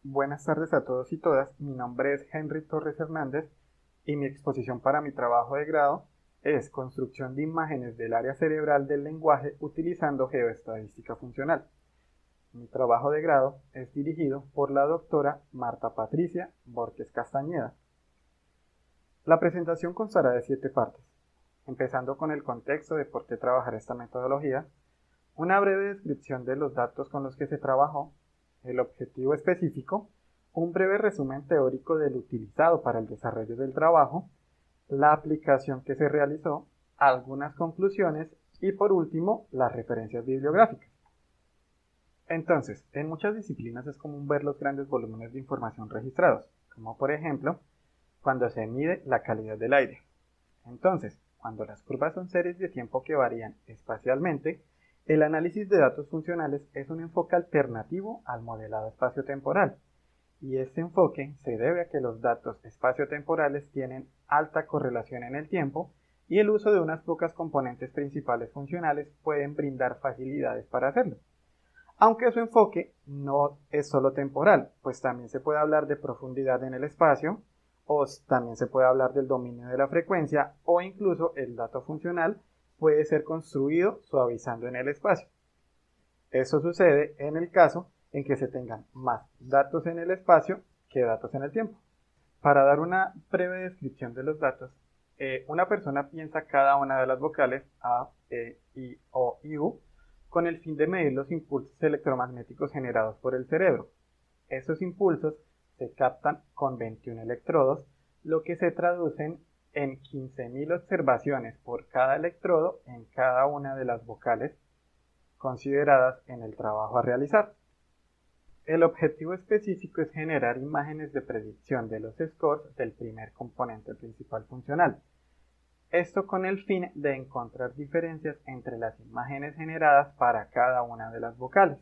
Buenas tardes a todos y todas. Mi nombre es Henry Torres Hernández y mi exposición para mi trabajo de grado es Construcción de imágenes del área cerebral del lenguaje utilizando geoestadística funcional. Mi trabajo de grado es dirigido por la doctora Marta Patricia Borges Castañeda. La presentación constará de 7 partes, empezando con el contexto de por qué trabajar esta metodología, una breve descripción de los datos con los que se trabajó, el objetivo específico, un breve resumen teórico del utilizado para el desarrollo del trabajo, la aplicación que se realizó, algunas conclusiones y por último las referencias bibliográficas. Entonces, en muchas disciplinas es común ver los grandes volúmenes de información registrados, como por ejemplo cuando se mide la calidad del aire. Entonces, cuando las curvas son series de tiempo que varían espacialmente, el análisis de datos funcionales es un enfoque alternativo al modelado espaciotemporal, y este enfoque se debe a que los datos espaciotemporales tienen alta correlación en el tiempo y el uso de unas pocas componentes principales funcionales pueden brindar facilidades para hacerlo. Aunque su enfoque no es solo temporal, pues también se puede hablar de profundidad en el espacio, o también se puede hablar del dominio de la frecuencia, o incluso el dato funcional puede ser construido suavizando en el espacio. Eso sucede en el caso en que se tengan más datos en el espacio que datos en el tiempo. Para dar una breve descripción de los datos, una persona piensa cada una de las vocales A, E, I, O y U con el fin de medir los impulsos electromagnéticos generados por el cerebro. Esos impulsos se captan con 21 electrodos, lo que se traducen en 15.000 observaciones por cada electrodo en cada una de las vocales consideradas en el trabajo a realizar. El objetivo específico es generar imágenes de predicción de los scores del primer componente principal funcional. Esto con el fin de encontrar diferencias entre las imágenes generadas para cada una de las vocales.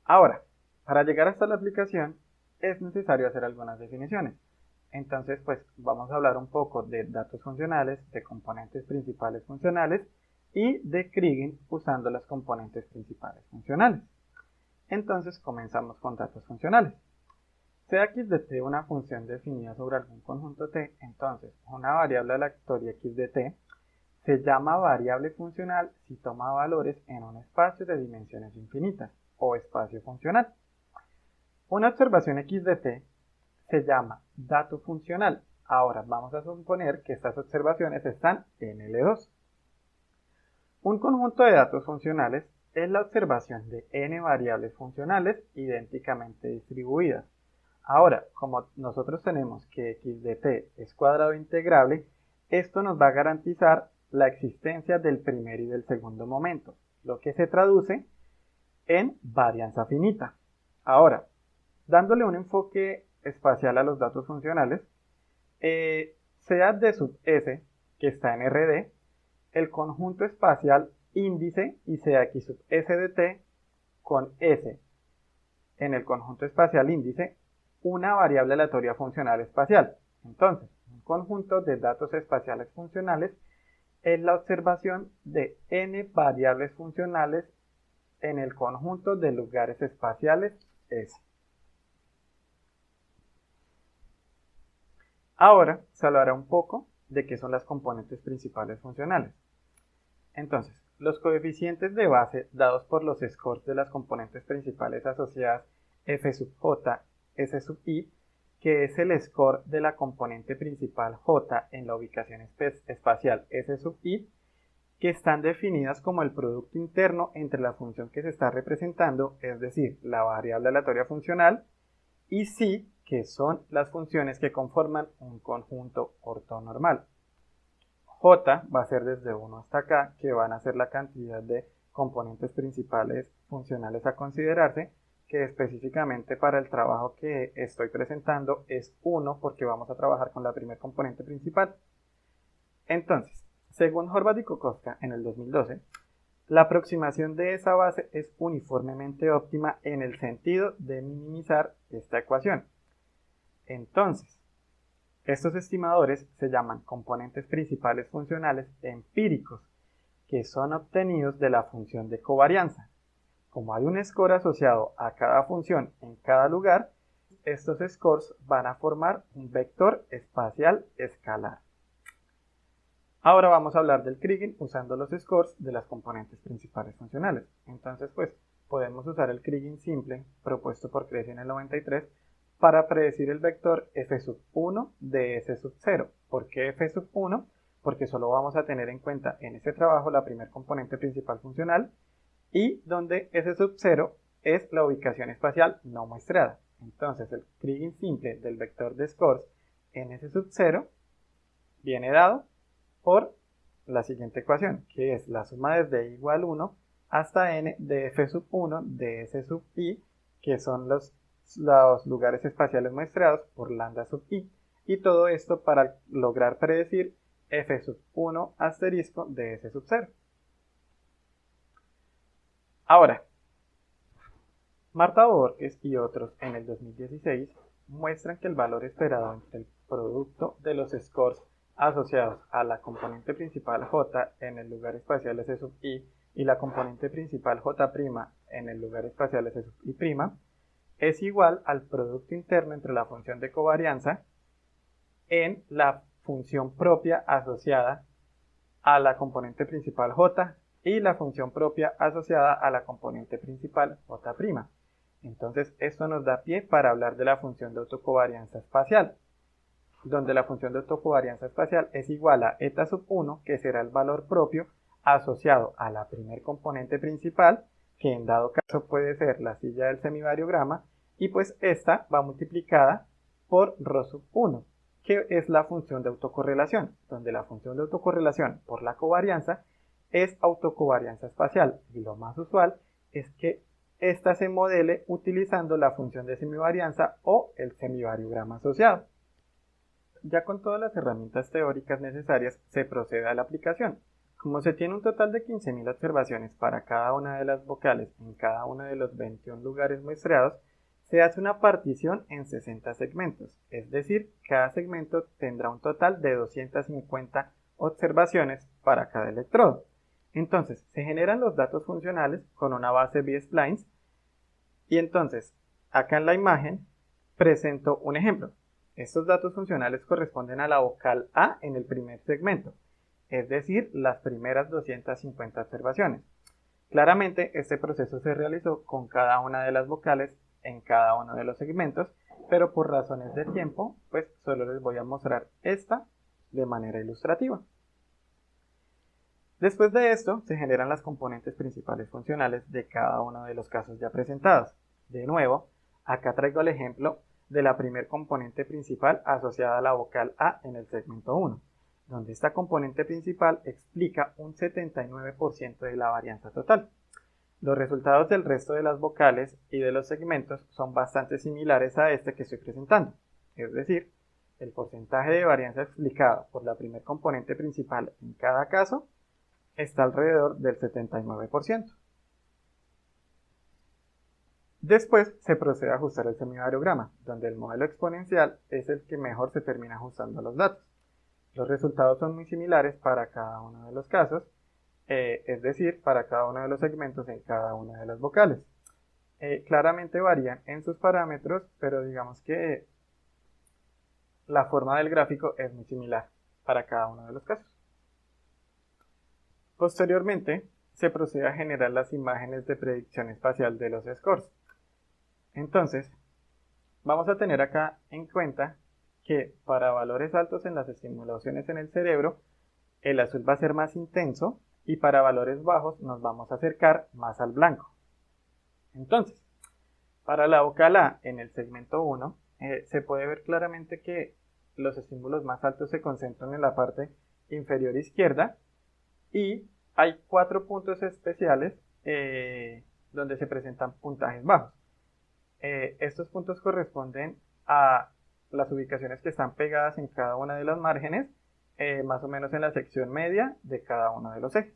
Ahora, para llegar hasta la aplicación es necesario hacer algunas definiciones. Entonces, pues vamos a hablar un poco de datos funcionales, de componentes principales funcionales y de Kriging usando las componentes principales funcionales. Entonces comenzamos con datos funcionales. Sea x de t una función definida sobre algún conjunto t, entonces una variable aleatoria x de t se llama variable funcional si toma valores en un espacio de dimensiones infinitas, o espacio funcional. Una observación x de t se llama dato funcional. Ahora vamos a suponer que estas observaciones están en L2. Un conjunto de datos funcionales es la observación de n variables funcionales idénticamente distribuidas. Ahora, como nosotros tenemos que x de t es cuadrado integrable, esto nos va a garantizar la existencia del primer y del segundo momento, lo que se traduce en varianza finita. Ahora, dándole un enfoque espacial a los datos funcionales, sea d sub s, que está en Rd, el conjunto espacial índice y sea x sub s de t con s en el conjunto espacial índice una variable aleatoria funcional espacial. Entonces, un conjunto de datos espaciales funcionales es la observación de n variables funcionales en el conjunto de lugares espaciales S. Ahora se hablará un poco de qué son las componentes principales funcionales. Entonces, los coeficientes de base dados por los scores de las componentes principales asociadas f sub j, s sub i, que es el score de la componente principal j en la ubicación espacial s sub i, que están definidas como el producto interno entre la función que se está representando, es decir, la variable aleatoria funcional, y psi, que son las funciones que conforman un conjunto ortonormal. J va a ser desde 1 hasta acá, que van a ser la cantidad de componentes principales funcionales a considerarse, que específicamente para el trabajo que estoy presentando es 1 porque vamos a trabajar con la primera componente principal. Entonces, según Horvath y Kokoska en el 2012, la aproximación de esa base es uniformemente óptima en el sentido de minimizar esta ecuación. Entonces, estos estimadores se llaman componentes principales funcionales empíricos, que son obtenidos de la función de covarianza. como hay un score asociado a cada función en cada lugar, estos scores van a formar un vector espacial escalar. Ahora vamos a hablar del kriging usando los scores de las componentes principales funcionales. Entonces, pues, podemos usar el kriging simple propuesto por Cressy en el 93 para predecir el vector f1 de S0. ¿Por qué f1? Porque solo vamos a tener en cuenta en este trabajo la primer componente principal funcional y donde S0 es la ubicación espacial no muestreada. Entonces, el kriging simple del vector de scores en S0 viene dado por la siguiente ecuación, que es la suma desde i igual 1 hasta n de f1 de s sub i, que son los lugares espaciales muestreados por lambda sub i, y todo esto para lograr predecir f1 asterisco de S0. Ahora, Marta Borges y otros en el 2016 muestran que el valor esperado entre el producto de los scores asociados a la componente principal J en el lugar espacial S sub i y la componente principal J' en el lugar espacial S sub i' es igual al producto interno entre la función de covarianza en la función propia asociada a la componente principal J y la función propia asociada a la componente principal J'. Entonces esto nos da pie para hablar de la función de autocovarianza espacial, donde la función de autocovarianza espacial es igual a eta sub 1, que será el valor propio asociado a la primer componente principal, que en dado caso puede ser la silla del semivariograma, y pues esta va multiplicada por ρ sub 1, que es la función de autocorrelación, donde la función de autocorrelación por la covarianza es autocovarianza espacial, y lo más usual es que esta se modele utilizando la función de semivarianza o el semivariograma asociado. Ya con todas las herramientas teóricas necesarias, se procede a la aplicación. Como se tiene un total de 15.000 observaciones para cada una de las vocales en cada uno de los 21 lugares muestreados, se hace una partición en 60 segmentos, es decir, cada segmento tendrá un total de 250 observaciones para cada electrodo. Entonces, se generan los datos funcionales con una base B-splines y entonces, acá en la imagen, presento un ejemplo. Estos datos funcionales corresponden a la vocal A en el primer segmento, es decir, las primeras 250 observaciones. Claramente, este proceso se realizó con cada una de las vocales en cada uno de los segmentos, pero por razones de tiempo, pues solo les voy a mostrar esta de manera ilustrativa. Después de esto, se generan las componentes principales funcionales de cada uno de los casos ya presentados. De nuevo, acá traigo el ejemplo de la primer componente principal asociada a la vocal A en el segmento 1, donde esta componente principal explica un 79% de la varianza total. Los resultados del resto de las vocales y de los segmentos son bastante similares a este que estoy presentando, es decir, el porcentaje de varianza explicado por la primer componente principal en cada caso está alrededor del 79%. Después se procede a ajustar el semivariograma, donde el modelo exponencial es el que mejor se termina ajustando a los datos. Los resultados son muy similares para cada uno de los casos, es decir, para cada uno de los segmentos en cada una de las vocales. Claramente varían en sus parámetros, pero digamos que la forma del gráfico es muy similar para cada uno de los casos. Posteriormente, se procede a generar las imágenes de predicción espacial de los scores. Entonces, vamos a tener acá en cuenta que para valores altos en las estimulaciones en el cerebro, el azul va a ser más intenso y para valores bajos nos vamos a acercar más al blanco. Entonces, para la vocal A en el segmento 1, se puede ver claramente que los estímulos más altos se concentran en la parte inferior izquierda y hay 4 puntos especiales donde se presentan puntajes bajos. Estos puntos corresponden a las ubicaciones que están pegadas en cada una de las márgenes, más o menos en la sección media de cada uno de los ejes.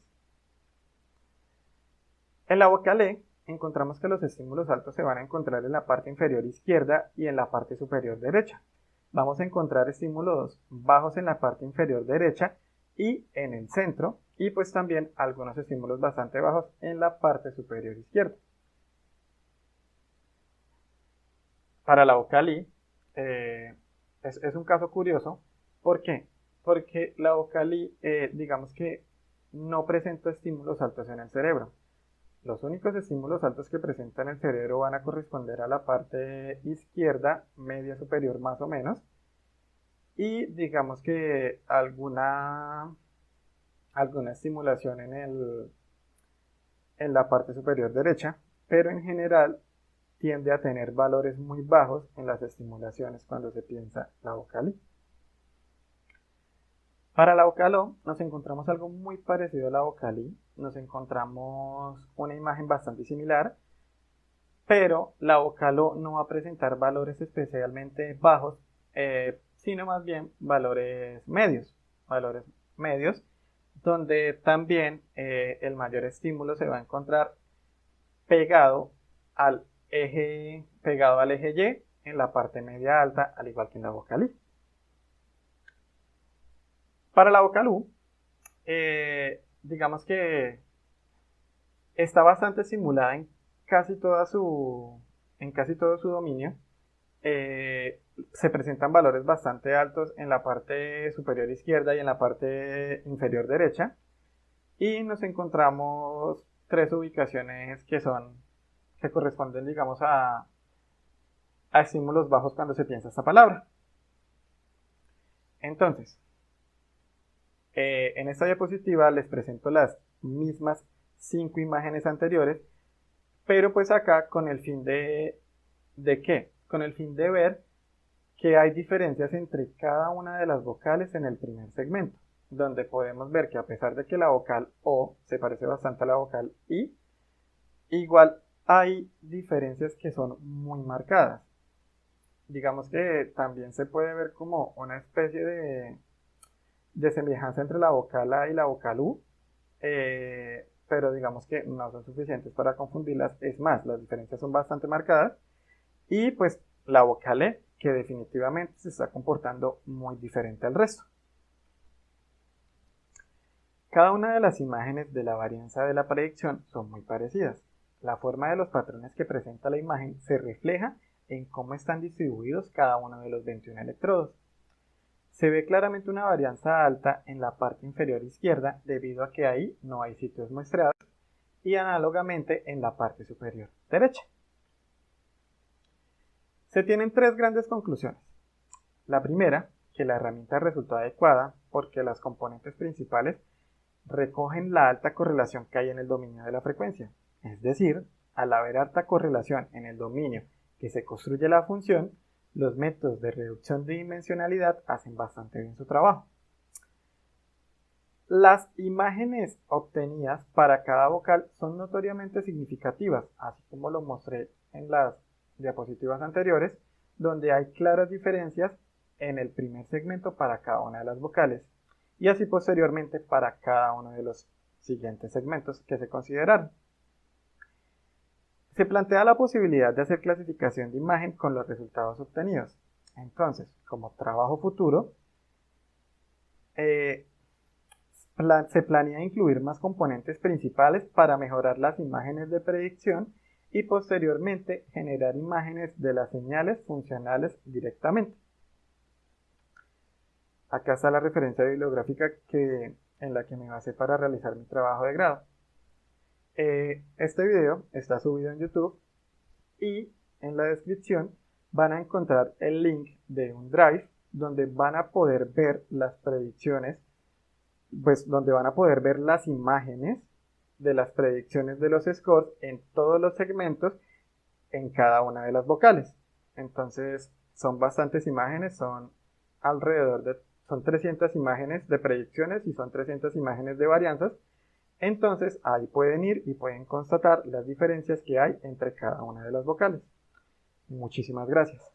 En la vocal E encontramos que los estímulos altos se van a encontrar en la parte inferior izquierda y en la parte superior derecha. Vamos a encontrar estímulos bajos en la parte inferior derecha y en el centro, y pues también algunos estímulos bastante bajos en la parte superior izquierda. Para la vocal I, es un caso curioso. ¿Por qué? Porque la vocal I, digamos que no presenta estímulos altos en el cerebro. Los únicos estímulos altos que presenta en el cerebro van a corresponder a la parte izquierda, media superior más o menos, y digamos que alguna estimulación en la parte superior derecha, pero en general tiende a tener valores muy bajos en las estimulaciones cuando se piensa la vocal I. Para la vocal O nos encontramos algo muy parecido a la vocal I, nos encontramos una imagen bastante similar, pero la vocal O no va a presentar valores especialmente bajos, sino más bien valores medios, donde también el mayor estímulo se va a encontrar pegado pegado al eje Y en la parte media alta, al igual que en la vocal I. Para la vocal U, digamos que está bastante simulada en casi todo su dominio. Se presentan valores bastante altos en la parte superior izquierda y en la parte inferior derecha. Y nos encontramos tres ubicaciones que corresponden, digamos, a estímulos bajos cuando se piensa esta palabra. Entonces, en esta diapositiva les presento las mismas 5 imágenes anteriores, pero pues acá con el fin ¿de qué? Con el fin de ver que hay diferencias entre cada una de las vocales en el primer segmento, donde podemos ver que a pesar de que la vocal O se parece bastante a la vocal I, igual hay diferencias que son muy marcadas. Digamos que también se puede ver como una especie de semejanza entre la vocal A y la vocal U, pero digamos que no son suficientes para confundirlas. Es más, las diferencias son bastante marcadas. Y pues la vocal E, que definitivamente se está comportando muy diferente al resto. Cada una de las imágenes de la varianza de la predicción son muy parecidas. La forma de los patrones que presenta la imagen se refleja en cómo están distribuidos cada uno de los 21 electrodos. Se ve claramente una varianza alta en la parte inferior izquierda debido a que ahí no hay sitios muestreados y análogamente en la parte superior derecha. Se tienen tres grandes conclusiones. La primera, que la herramienta resultó adecuada porque las componentes principales recogen la alta correlación que hay en el dominio de la frecuencia. Es decir, al haber alta correlación en el dominio que se construye la función, los métodos de reducción de dimensionalidad hacen bastante bien su trabajo. Las imágenes obtenidas para cada vocal son notoriamente significativas, así como lo mostré en las diapositivas anteriores, donde hay claras diferencias en el primer segmento para cada una de las vocales y así posteriormente para cada uno de los siguientes segmentos que se consideraron. Se plantea la posibilidad de hacer clasificación de imagen con los resultados obtenidos. Entonces, como trabajo futuro, se planea incluir más componentes principales para mejorar las imágenes de predicción y posteriormente generar imágenes de las señales funcionales directamente. Acá está la referencia bibliográfica en la que me basé para realizar mi trabajo de grado. Este video está subido en YouTube y en la descripción van a encontrar el link de un drive donde van a poder ver las predicciones, pues donde van a poder ver las imágenes de las predicciones de los scores en todos los segmentos en cada una de las vocales. Entonces son bastantes imágenes, son 300 imágenes de predicciones y son 300 imágenes de varianzas. Entonces ahí pueden ir y pueden constatar las diferencias que hay entre cada una de las vocales. Muchísimas gracias.